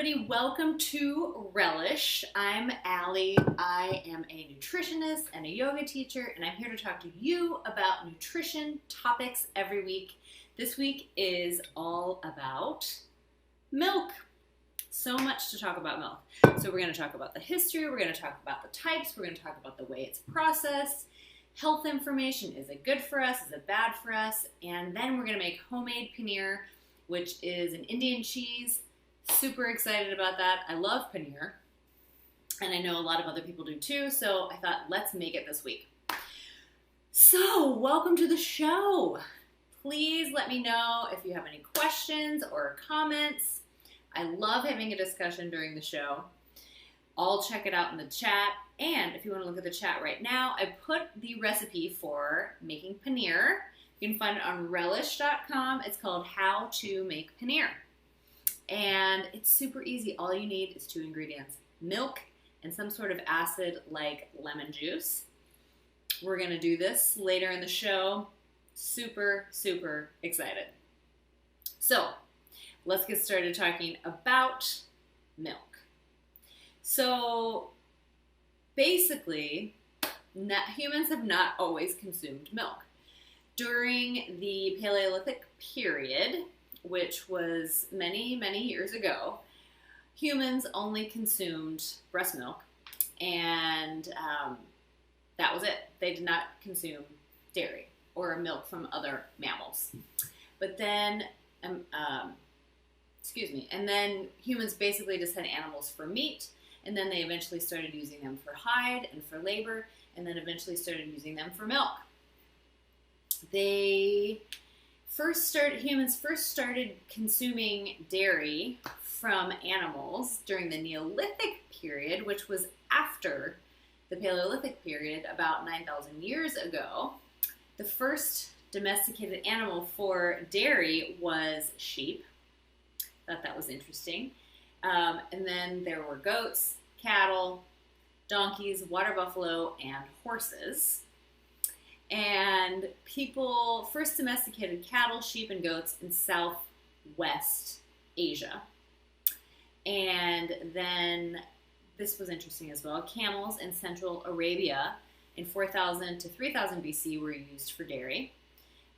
everybody, welcome to Relish. I'm Allie. I am a nutritionist and a yoga teacher, and I'm here to talk to you about nutrition topics every week. This week is all about milk. So much to talk about milk. So we're going to talk about the history, we're going to talk about the types, we're going to talk about the way it's processed, health information, is it good for us, is it bad for us, and then we're going to make homemade paneer, which is an Indian cheese. Super excited about that. I love paneer, and I know a lot of other people do too, so I thought, let's make it this week. So, welcome to the show. Please let me know if you have any questions or comments. I love having a discussion during the show. I'll check it out in the chat, and if you want to look at the chat right now, I put the recipe for making paneer. You can find it on relish.com. It's called How to Make Paneer. And it's super easy. All you need is 2 ingredients, milk and some sort of acid like lemon juice. We're going to do this later in the show. Super, super excited. So let's get started talking about milk. So basically, humans have not always consumed milk. During the Paleolithic period, which was many, many years ago, humans only consumed breast milk, and that was it. They did not consume dairy or milk from other mammals. But then, and then humans basically just had animals for meat, and then they eventually started using them for hide and for labor, and then eventually started using them for milk. Humans first started consuming dairy from animals during the Neolithic period, which was after the Paleolithic period, about 9,000 years ago. The first domesticated animal for dairy was sheep. Thought that was interesting. And then there were goats, cattle, donkeys, water buffalo, and horses. And people first domesticated cattle, sheep, and goats in Southwest Asia. And then, this was interesting as well, camels in Central Arabia in 4000 to 3000 BC were used for dairy,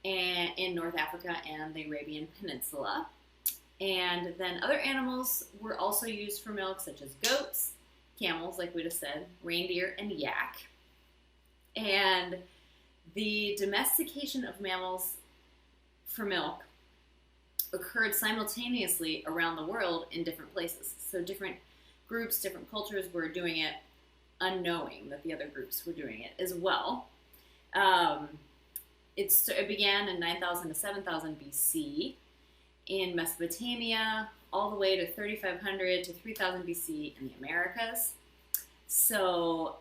and in North Africa and the Arabian Peninsula. And then other animals were also used for milk, such as goats, camels, like we just said, reindeer, and yak. And the domestication of mammals for milk occurred simultaneously around the world in different places. So different groups, different cultures were doing it unknowing that the other groups were doing it as well. It began in 9,000 to 7,000 BC in Mesopotamia, all the way to 3,500 to 3,000 BC in the Americas. So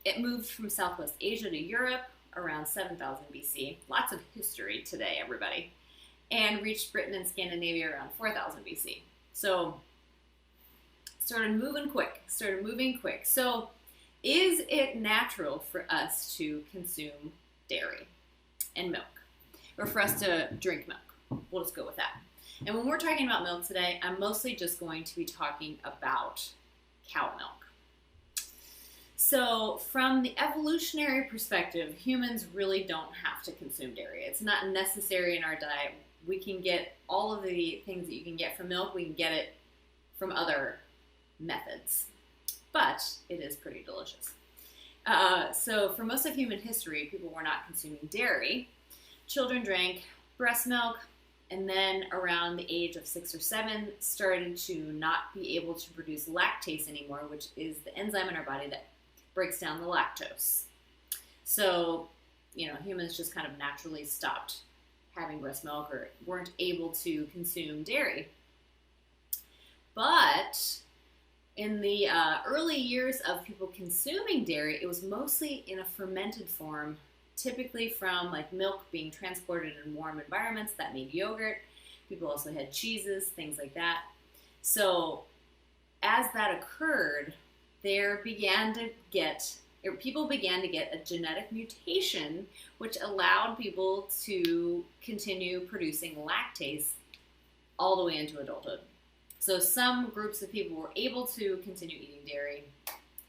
it moved from Southwest Asia to Europe around 7,000 BC. Lots of history today, everybody. And reached Britain and Scandinavia around 4,000 BC. So started moving quick. So is it natural for us to consume dairy and milk? Or for us to drink milk? We'll just go with that. And when we're talking about milk today, I'm mostly just going to be talking about cow milk. So from the evolutionary perspective, humans really don't have to consume dairy. It's not necessary in our diet. We can get all of the things that you can get from milk, we can get it from other methods. But it is pretty delicious. So for most of human history, people were not consuming dairy. Children drank breast milk, and then around the age of 6 or 7, started to not be able to produce lactase anymore, which is the enzyme in our body that breaks down the lactose. So, humans just kind of naturally stopped having breast milk or weren't able to consume dairy. But in the early years of people consuming dairy, it was mostly in a fermented form, typically from like milk being transported in warm environments that made yogurt. People also had cheeses, things like that. So as that occurred, people began to get a genetic mutation which allowed people to continue producing lactase all the way into adulthood. So some groups of people were able to continue eating dairy.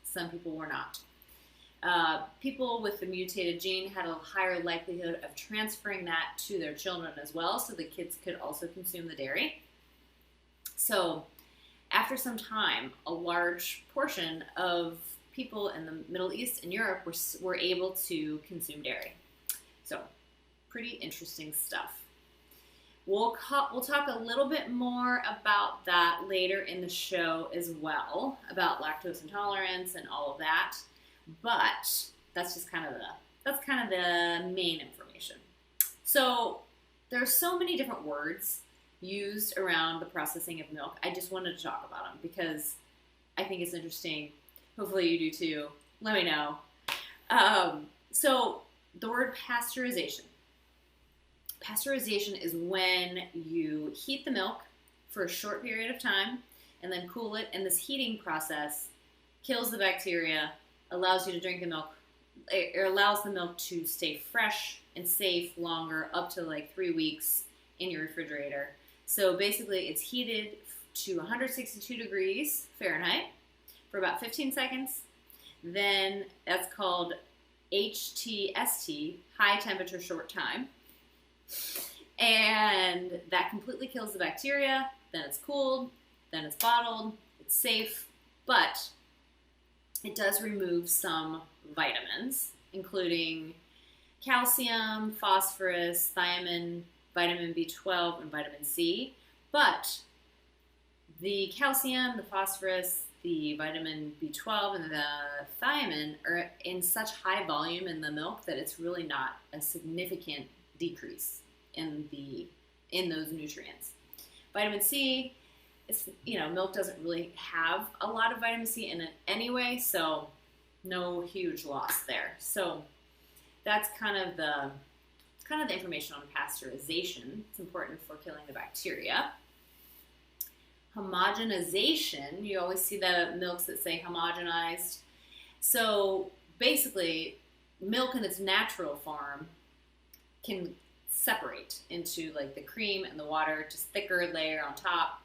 Some people were not. People with the mutated gene had a higher likelihood of transferring that to their children as well, so the kids could also consume the dairy. So after some time, a large portion of people in the Middle East and Europe were able to consume dairy. So pretty interesting stuff. We'll talk a little bit more about that later in the show as well, about lactose intolerance and all of that. But that's just kind of the main information. So there's so many different words used around the processing of milk. I just wanted to talk about them because I think it's interesting. Hopefully you do too. Let me know. So the word pasteurization. Pasteurization is when you heat the milk for a short period of time and then cool it, and this heating process kills the bacteria, allows you to drink the milk, it allows the milk to stay fresh and safe longer, up to like 3 weeks in your refrigerator. So basically it's heated to 162 degrees Fahrenheit for about 15 seconds. Then that's called HTST, high temperature short time. And that completely kills the bacteria. Then it's cooled, then it's bottled, it's safe, but it does remove some vitamins, including calcium, phosphorus, thiamine, vitamin B12, and vitamin C. But the calcium, the phosphorus, the vitamin B12, and the thiamine are in such high volume in the milk that it's really not a significant decrease in those nutrients. Vitamin C, milk doesn't really have a lot of vitamin C in it anyway, so no huge loss there. So that's kind of the information on pasteurization. It's important for killing the bacteria. Homogenization, you always see the milks that say homogenized. So basically, milk in its natural form can separate into like the cream and the water, just thicker layer on top.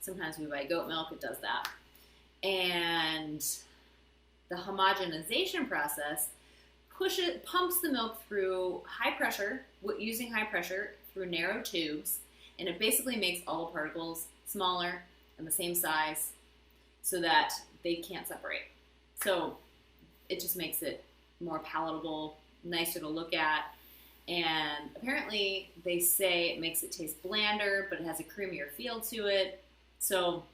Sometimes we buy goat milk, it does that. And the homogenization process pumps the milk through high pressure, using high pressure through narrow tubes, and it basically makes all the particles smaller and the same size so that they can't separate. So it just makes it more palatable, nicer to look at. And apparently they say it makes it taste blander, but it has a creamier feel to it. So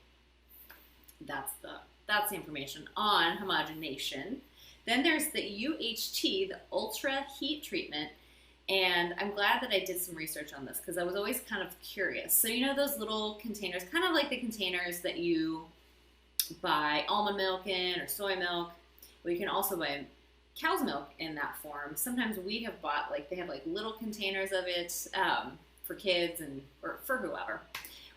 that's the information on homogenation. Then there's the UHT, the ultra heat treatment. And I'm glad that I did some research on this because I was always kind of curious. So you know those little containers, kind of like the containers that you buy almond milk in or soy milk. Well, you can also buy cow's milk in that form. Sometimes we have bought, they have little containers of it for kids or for whoever.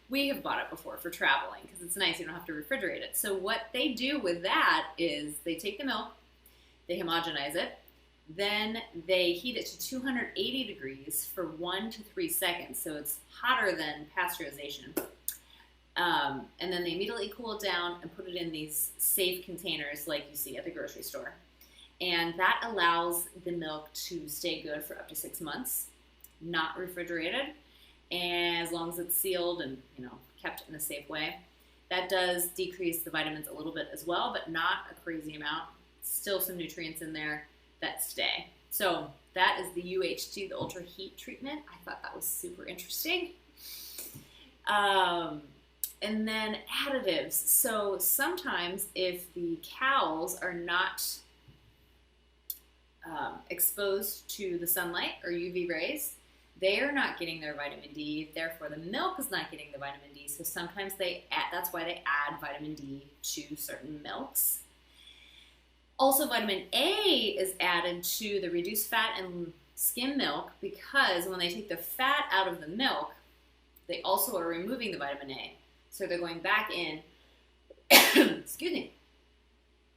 We have bought it before for traveling because it's nice, you don't have to refrigerate it. So what they do with that is they take the milk, they homogenize it, then they heat it to 280 degrees for 1 to 3 seconds. So it's hotter than pasteurization. And then they immediately cool it down and put it in these safe containers like you see at the grocery store. And that allows the milk to stay good for up to 6 months, not refrigerated, and as long as it's sealed and kept in a safe way. That does decrease the vitamins a little bit as well, but not a crazy amount. Still some nutrients in there that stay. So that is the UHT, the ultra heat treatment. I thought that was super interesting. And then additives. So sometimes if the cows are not exposed to the sunlight or UV rays, they are not getting their vitamin D. Therefore, the milk is not getting the vitamin D. So sometimes that's why they add vitamin D to certain milks. Also, vitamin A is added to the reduced fat and skim milk because when they take the fat out of the milk, they also are removing the vitamin A. So they're going back in, excuse me,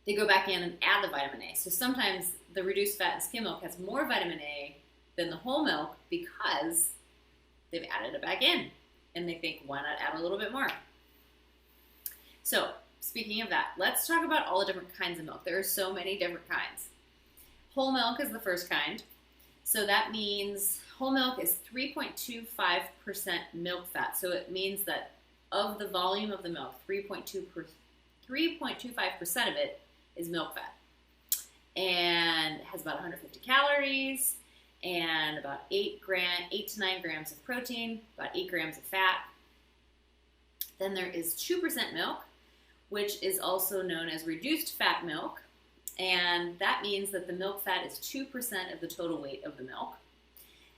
they go back in and add the vitamin A. So sometimes the reduced fat and skim milk has more vitamin A than the whole milk because they've added it back in. And they think, why not add a little bit more? So speaking of that, let's talk about all the different kinds of milk. There are so many different kinds. Whole milk is the first kind. So that means whole milk is 3.25% milk fat. So it means that of the volume of the milk, 3.25% of it is milk fat. And it has about 150 calories and about 8 to 9 grams of protein, about 8 grams of fat. Then there is 2% milk, which is also known as reduced fat milk. And that means that the milk fat is 2% of the total weight of the milk.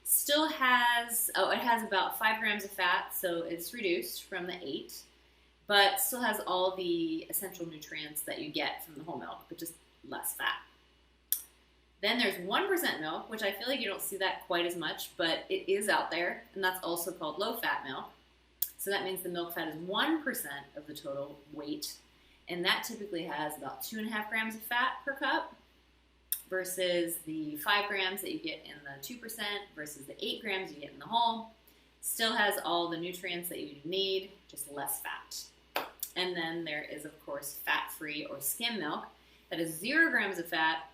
Still has, it has about 5 grams of fat, so it's reduced from the 8, but still has all the essential nutrients that you get from the whole milk, but just less fat. Then there's 1% milk, which I feel like you don't see that quite as much, but it is out there, and that's also called low-fat milk. So that means the milk fat is 1% of the total weight, and that typically has about 2.5 grams of fat per cup versus the 5 grams that you get in the 2% versus the 8 grams you get in the whole. Still has all the nutrients that you need, just less fat. And then there is, of course, fat-free or skim milk that is 0 grams of fat,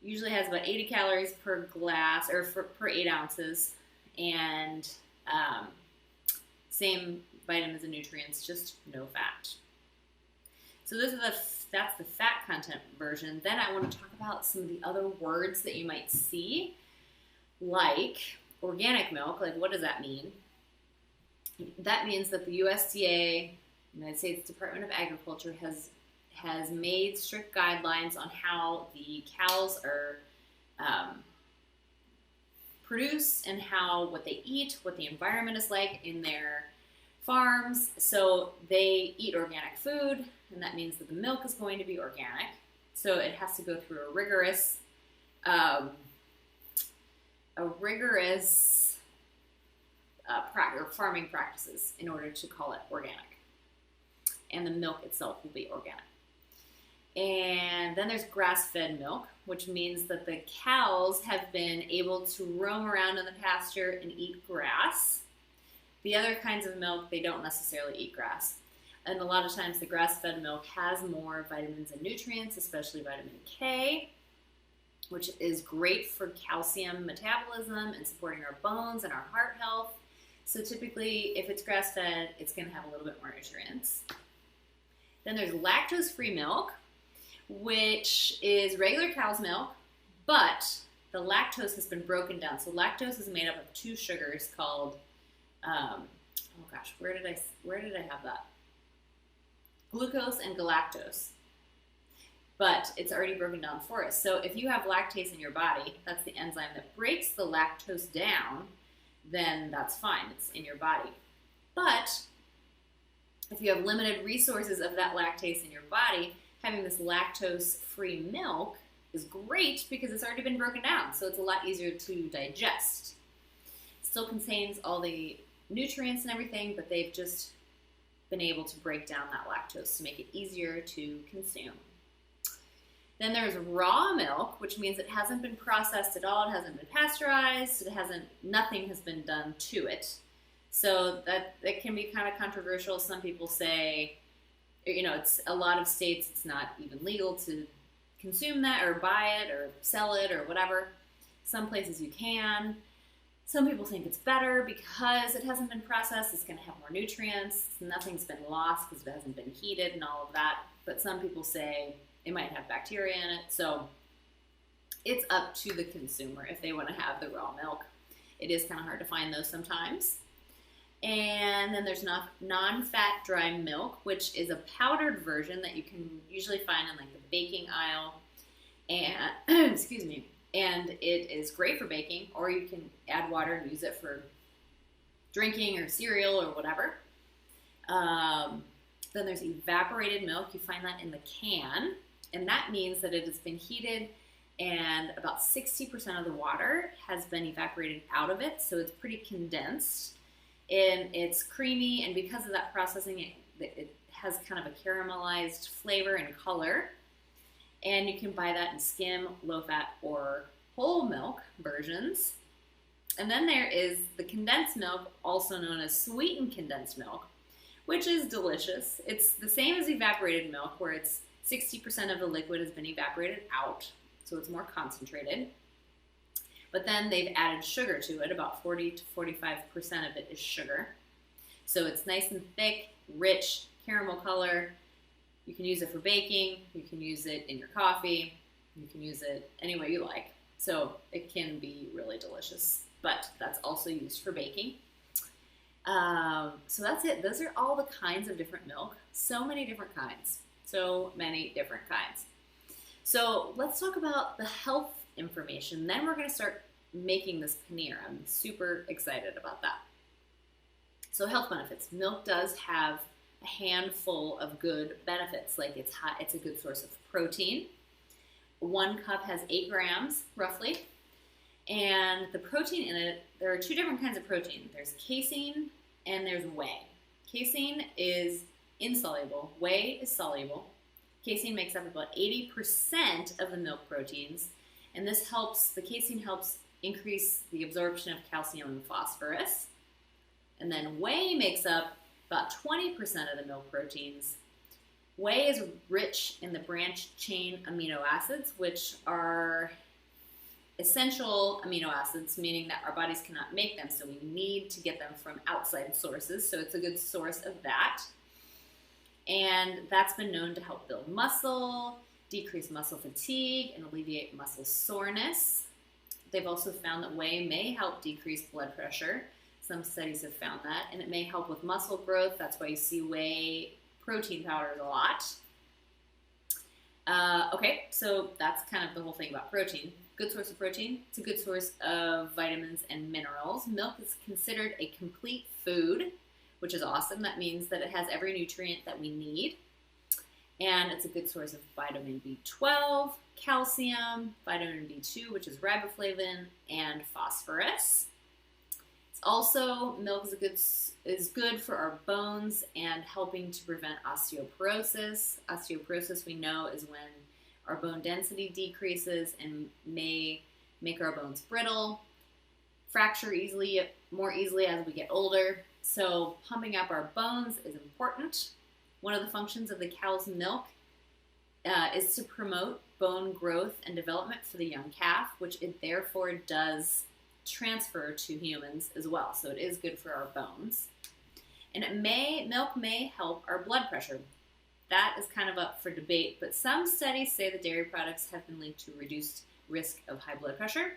usually has about 80 calories per glass or per 8 ounces, and same vitamins and nutrients, just no fat. So that's the fat content version. Then I want to talk about some of the other words that you might see, like organic milk. Like, what does that mean? That means that the USDA, United States Department of Agriculture, has made strict guidelines on how the cows are produced and what they eat, what the environment is like in their farms. So they eat organic food, and that means that the milk is going to be organic. So it has to go through a rigorous farming practices in order to call it organic. And the milk itself will be organic. And then there's grass-fed milk, which means that the cows have been able to roam around in the pasture and eat grass. The other kinds of milk, they don't necessarily eat grass. And a lot of times the grass-fed milk has more vitamins and nutrients, especially vitamin K, which is great for calcium metabolism and supporting our bones and our heart health. So typically, if it's grass-fed, it's going to have a little bit more nutrients. Then there's lactose-free milk, which is regular cow's milk, but the lactose has been broken down. So lactose is made up of 2 sugars called, where did I have that? Glucose and galactose. But it's already broken down for us. So if you have lactase in your body, that's the enzyme that breaks the lactose down, then that's fine. It's in your body. But if you have limited resources of that lactase in your body, having this lactose-free milk is great because it's already been broken down, so it's a lot easier to digest. It still contains all the nutrients and everything, but they've just been able to break down that lactose to make it easier to consume. Then there's raw milk, which means it hasn't been processed at all, it hasn't been pasteurized, nothing has been done to it. So that can be kind of controversial. Some people say, it's a lot of states, it's not even legal to consume that or buy it or sell it or whatever. Some places you can. Some people think it's better because it hasn't been processed, it's going to have more nutrients, nothing's been lost because it hasn't been heated and all of that. But some people say it might have bacteria in it. So it's up to the consumer if they want to have the raw milk. It is kind of hard to find those sometimes. And then there's non-fat dry milk, which is a powdered version that you can usually find in like the baking aisle. And excuse me. And it is great for baking, or you can add water and use it for drinking or cereal or whatever. Then there's evaporated milk. You find that in the can, and that means that it has been heated and about 60% of the water has been evaporated out of it, so it's pretty condensed. And it's creamy, and because of that processing, it has kind of a caramelized flavor and color. And you can buy that in skim, low-fat, or whole milk versions. And then there is the condensed milk, also known as sweetened condensed milk, which is delicious. It's the same as evaporated milk, where it's 60% of the liquid has been evaporated out, so it's more concentrated. But then they've added sugar to it. About 40 to 45% of it is sugar. So it's nice and thick, rich, caramel color. You can use it for baking. You can use it in your coffee. You can use it any way you like. So it can be really delicious, but that's also used for baking. So that's it. Those are all the kinds of different milk. So many different kinds. So many different kinds. So let's talk about the health information. Then we're going to start making this paneer. I'm super excited about that. So health benefits. Milk does have a handful of good benefits. Like it's a good source of protein. 1 cup has 8 grams, roughly. And the protein in it, there are 2 different kinds of protein. There's casein and there's whey. Casein is insoluble. Whey is soluble. Casein makes up about 80% of the milk proteins. And the casein helps increase the absorption of calcium and phosphorus. And then whey makes up about 20% of the milk proteins. Whey is rich in the branched chain amino acids, which are essential amino acids, meaning that our bodies cannot make them, so we need to get them from outside sources. So it's a good source of that. And that's been known to help build muscle, decrease muscle fatigue, and alleviate muscle soreness. They've also found that whey may help decrease blood pressure. Some studies have found that. And it may help with muscle growth. That's why you see whey protein powders a lot. Okay, so that's kind of the whole thing about protein. Good source of protein. It's a good source of vitamins and minerals. Milk is considered a complete food, which is awesome. That means that it has every nutrient that we need. And it's a good source of vitamin B12, calcium, vitamin B2, which is riboflavin, and phosphorus. It's also, milk is good for our bones and helping to prevent osteoporosis. Osteoporosis, we know, is when our bone density decreases and may make our bones brittle, fracture more easily as we get older. So pumping up our bones is important. One of the functions of the cow's milk is to promote bone growth and development for the young calf, which it therefore does transfer to humans as well. So it is good for our bones. And milk may help our blood pressure. That is kind of up for debate, but some studies say that dairy products have been linked to reduced risk of high blood pressure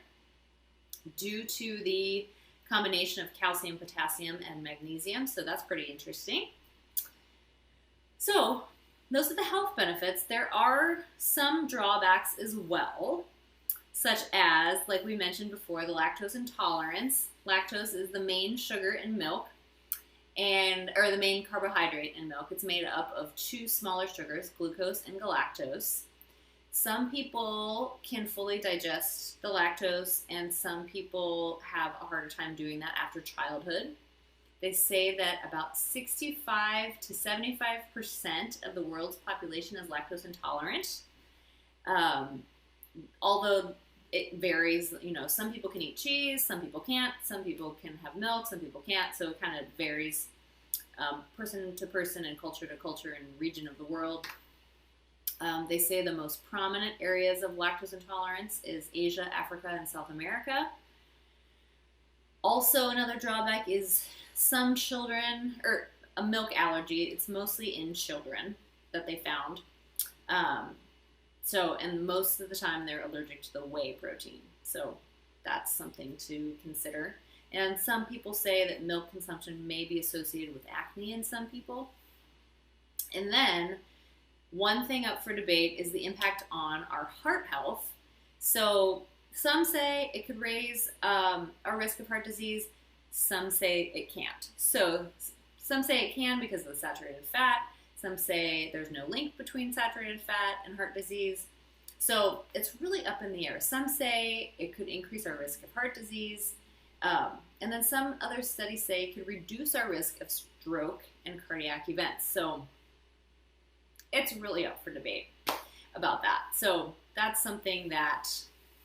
due to the combination of calcium, potassium, and magnesium. So that's pretty interesting. So those are the health benefits. There are some drawbacks as well, such as, like we mentioned before, the lactose intolerance. Lactose is the main sugar in milk, or the main carbohydrate in milk. It's made up of 2 smaller sugars, glucose and galactose. Some people can fully digest the lactose, and some people have a harder time doing that after childhood. They say that about 65 to 75% of the world's population is lactose intolerant. Although it varies, some people can eat cheese, some people can't, some people can have milk, some people can't, so it kind of varies person to person and culture to culture and region of the world. They say the most prominent areas of lactose intolerance is Asia, Africa, and South America. Also, another drawback is some children, or a milk allergy. It's mostly in children that they found. And most of the time they're allergic to the whey protein. So that's something to consider. And some people say that milk consumption may be associated with acne in some people. And then one thing up for debate is the impact on our heart health. So some say it could raise our risk of heart disease. Some say it can't. So some say it can because of the saturated fat. Some say there's no link between saturated fat and heart disease. So it's really up in the air. Some say it could increase our risk of heart disease. And then some other studies say it could reduce our risk of stroke and cardiac events. So it's really up for debate about that. So that's something that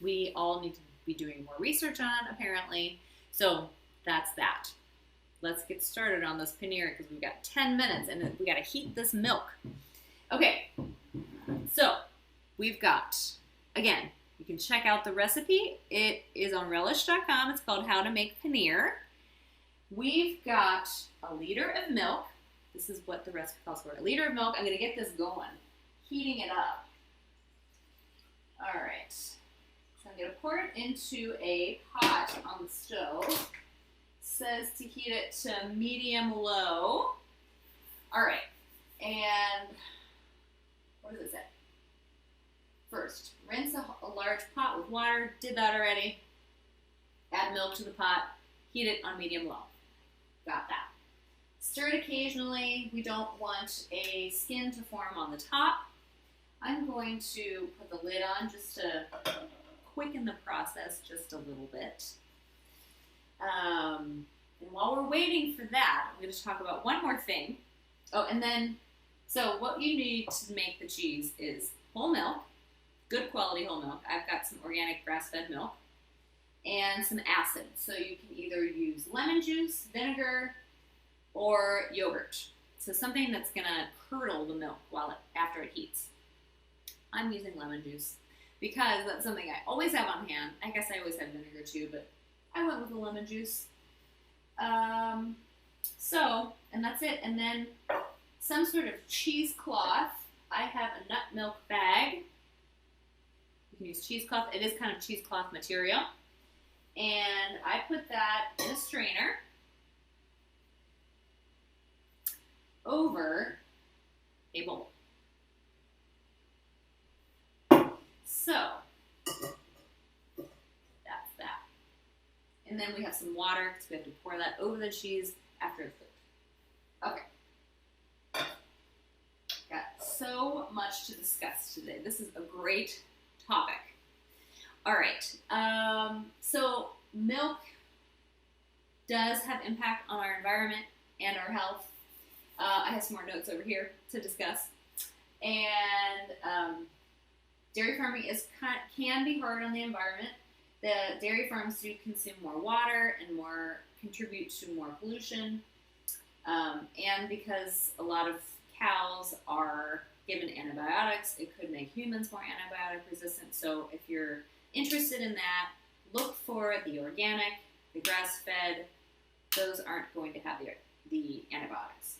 we all need to be doing more research on, apparently. So that's that. let's get started on this paneer because we've got 10 minutes and we got to heat this milk. Okay, so we've got, again, you can check out the recipe. It is on relish.com. It's called How to Make Paneer. We've got a liter of milk. This is what the recipe calls for. A liter of milk. I'm going to get this going, heating it up. All right. So I'm going to pour it into a pot on the stove. It says to heat it to medium-low. All right. And what does it say? First, rinse a large pot with water. Did that already. Add milk to the pot. Heat it on medium-low. Got that. Stir it occasionally. We don't want a skin to form on the top. I'm going to put the lid on just to quicken the process just a little bit. And while we're waiting for that, I'm going to talk about one more thing. Oh, and then, so what you need to make the cheese is whole milk, good quality whole milk. I've got some organic grass-fed milk, and some acid. So you can either use lemon juice, vinegar, or yogurt. So something that's going to curdle the milk after it heats. I'm using lemon juice because that's something I always have on hand. I guess I always have vinegar too, but I went with the lemon juice. And that's it. And then some sort of cheesecloth. I have a nut milk bag. You can use cheesecloth. It is kind of cheesecloth material. And I put that in a strainer over a bowl. So, that's that. And then we have some water, because we have to pour that over the cheese after it's cooked. Okay. Got so much to discuss today. This is a great topic. All right. So, milk does have impact on our environment and our health. I have some more notes over here to discuss. And dairy farming can be hard on the environment. The dairy farms do consume more water and contribute to more pollution. And because a lot of cows are given antibiotics, it could make humans more antibiotic resistant. So if you're interested in that, look for the organic, the grass-fed. Those aren't going to have the antibiotics.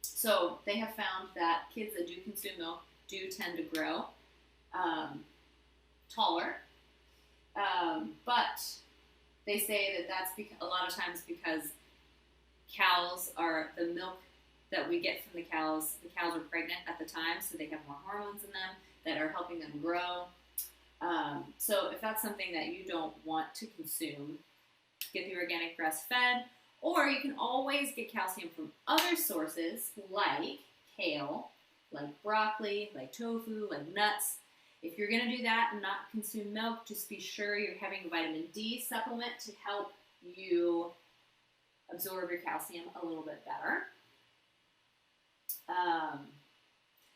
So they have found that kids that do consume milk do tend to grow taller. But they say that that's a lot of times because the milk that we get from the cows are pregnant at the time, so they have more hormones in them that are helping them grow. So if that's something that you don't want to consume, get the organic grass-fed, or you can always get calcium from other sources like kale, like broccoli, like tofu, like nuts. If you're going to do that and not consume milk, just be sure you're having a vitamin D supplement to help you absorb your calcium a little bit better.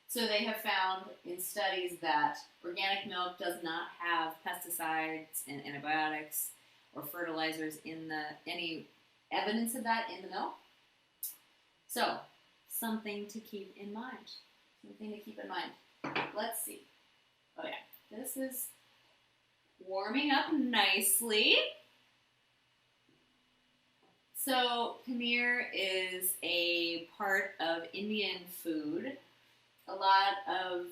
So they have found in studies that organic milk does not have pesticides and antibiotics or fertilizers any evidence of that in the milk. So, something to keep in mind. Let's see. Oh yeah, this is warming up nicely. So, paneer is a part of Indian food. A lot of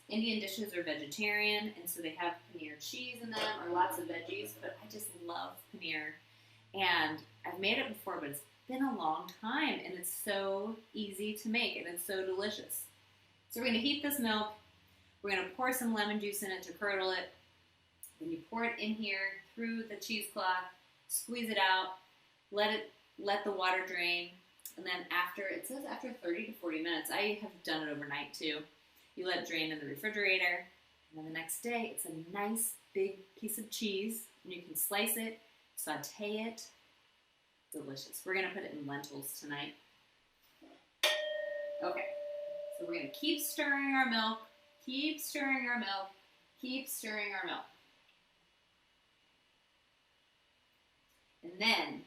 Indian dishes are vegetarian, and so they have paneer cheese in them, or lots of veggies, but I just love paneer. And I've made it before, but it's been a long time, and it's so easy to make, and it's so delicious. So we're going to heat this milk. We're going to pour some lemon juice in it to curdle it. Then you pour it in here through the cheesecloth, squeeze it out, let the water drain, and then it says after 30 to 40 minutes. I have done it overnight too. You let it drain in the refrigerator, and then the next day it's a nice big piece of cheese, and you can slice it, saute it. Delicious. We're going to put it in lentils tonight. Okay, so we're going to keep stirring our milk, keep stirring our milk, keep stirring our milk. And then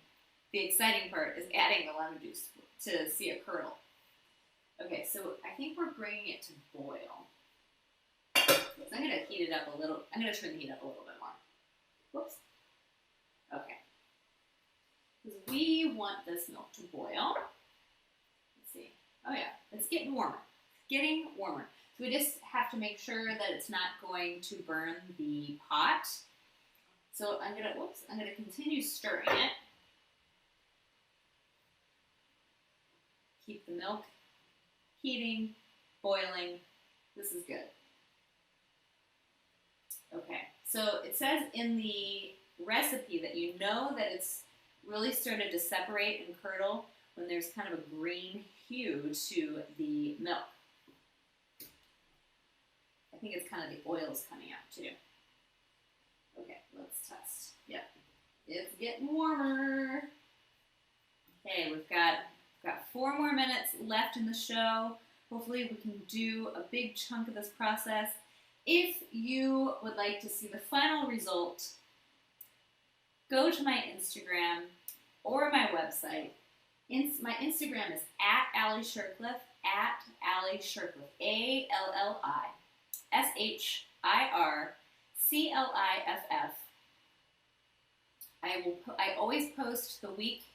The exciting part is adding the lemon juice to see it curdle. Okay, so I think we're bringing it to boil. So I'm going to heat it up a little. I'm going to turn the heat up a little bit more. Whoops. Okay. Because we want this milk to boil. Let's see. Oh yeah, it's getting warmer. Getting warmer. So we just have to make sure that it's not going to burn the pot. So I'm gonna continue stirring it. Keep the milk heating, boiling. This is good. Okay, so it says in the recipe that you know that it's really started to separate and curdle when there's kind of a green hue to the milk. I think it's kind of the oils coming out too. Okay, let's test. Yep, it's getting warmer. Okay, we've got 4 more minutes left in the show. Hopefully we can do a big chunk of this process. If you would like to see the final result, go to my Instagram or my website. My Instagram is @AllieShircliffe, @AllieShircliffe, AllieShircliff. I always post the week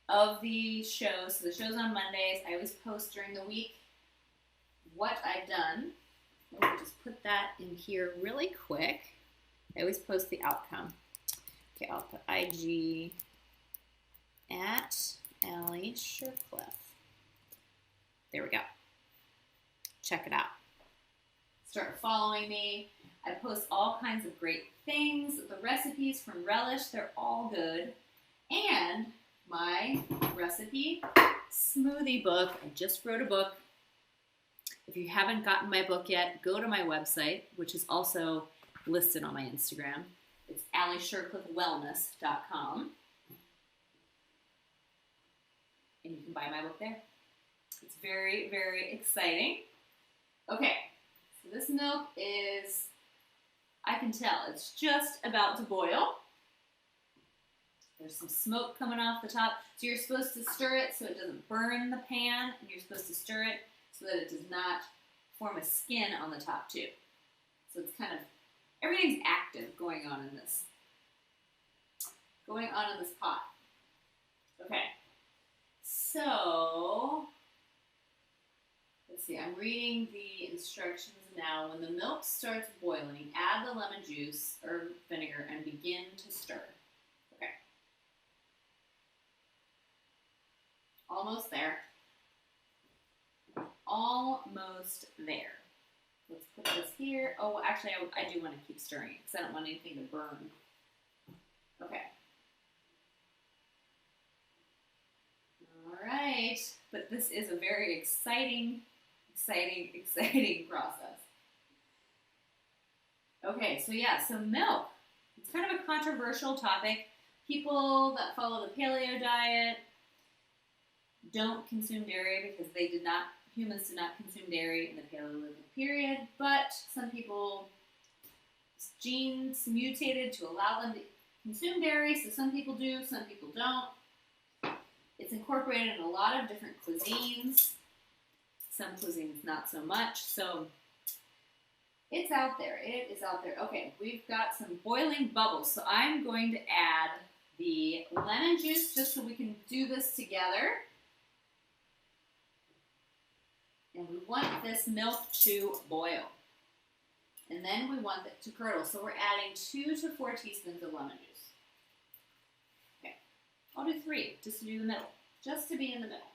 of the show. So the show's on Mondays. I always post during the week what I've done. Let me just put that in here really quick. I always post the outcome. Okay, I'll put IG @AllieShircliffe. There we go. Check it out. Start following me. I post all kinds of great things. The recipes from Relish, they're all good. And my recipe smoothie book. I just wrote a book. If you haven't gotten my book yet, go to my website, which is also listed on my Instagram. It's allieshircliffewellness.com. And you can buy my book there. It's very, very exciting. Okay, so this milk is, I can tell, it's just about to boil. There's some smoke coming off the top. So you're supposed to stir it so it doesn't burn the pan, and you're supposed to stir it so that it does not form a skin on the top too. So it's kind of, everything's active going on in this pot. Okay, so let's see, I'm reading the instructions now. When the milk starts boiling, add the lemon juice or vinegar and begin to stir. Okay. Almost there. Almost there. Let's put this here. Oh, actually, I do want to keep stirring it because I don't want anything to burn. Okay. All right. But this is a very exciting process. Okay, so yeah, so milk. It's kind of a controversial topic. People that follow the paleo diet don't consume dairy because humans did not consume dairy in the Paleolithic period, but some people, genes mutated to allow them to consume dairy, so some people do, some people don't. It's incorporated in a lot of different cuisines. Some cuisines not so much, so it's out there. It is out there. Okay, we've got some boiling bubbles, so I'm going to add the lemon juice just so we can do this together. And we want this milk to boil. And then we want it to curdle. So we're adding 2 to 4 teaspoons of lemon juice. Okay, I'll do 3 just to do the middle. Just to be in the middle.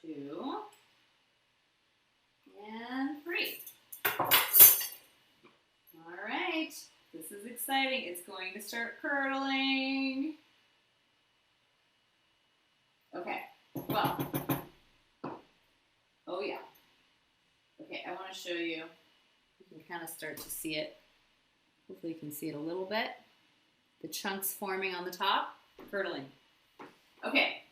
2 and 3. All right, this is exciting. It's going to start curdling. Okay, well, oh yeah. Okay, I want to show you. You can kind of start to see it. Hopefully you can see it a little bit. The chunks forming on the top, curdling. Okay,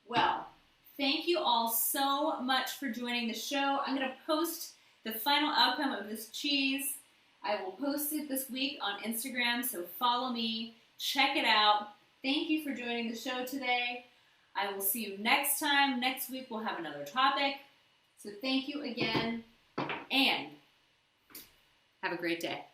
well, thank you all so much for joining the show. I'm going to post the final outcome of this cheese. I will post it this week on Instagram, so follow me, check it out. Thank you for joining the show today. I will see you next time. Next week we'll have another topic. So thank you again, and have a great day.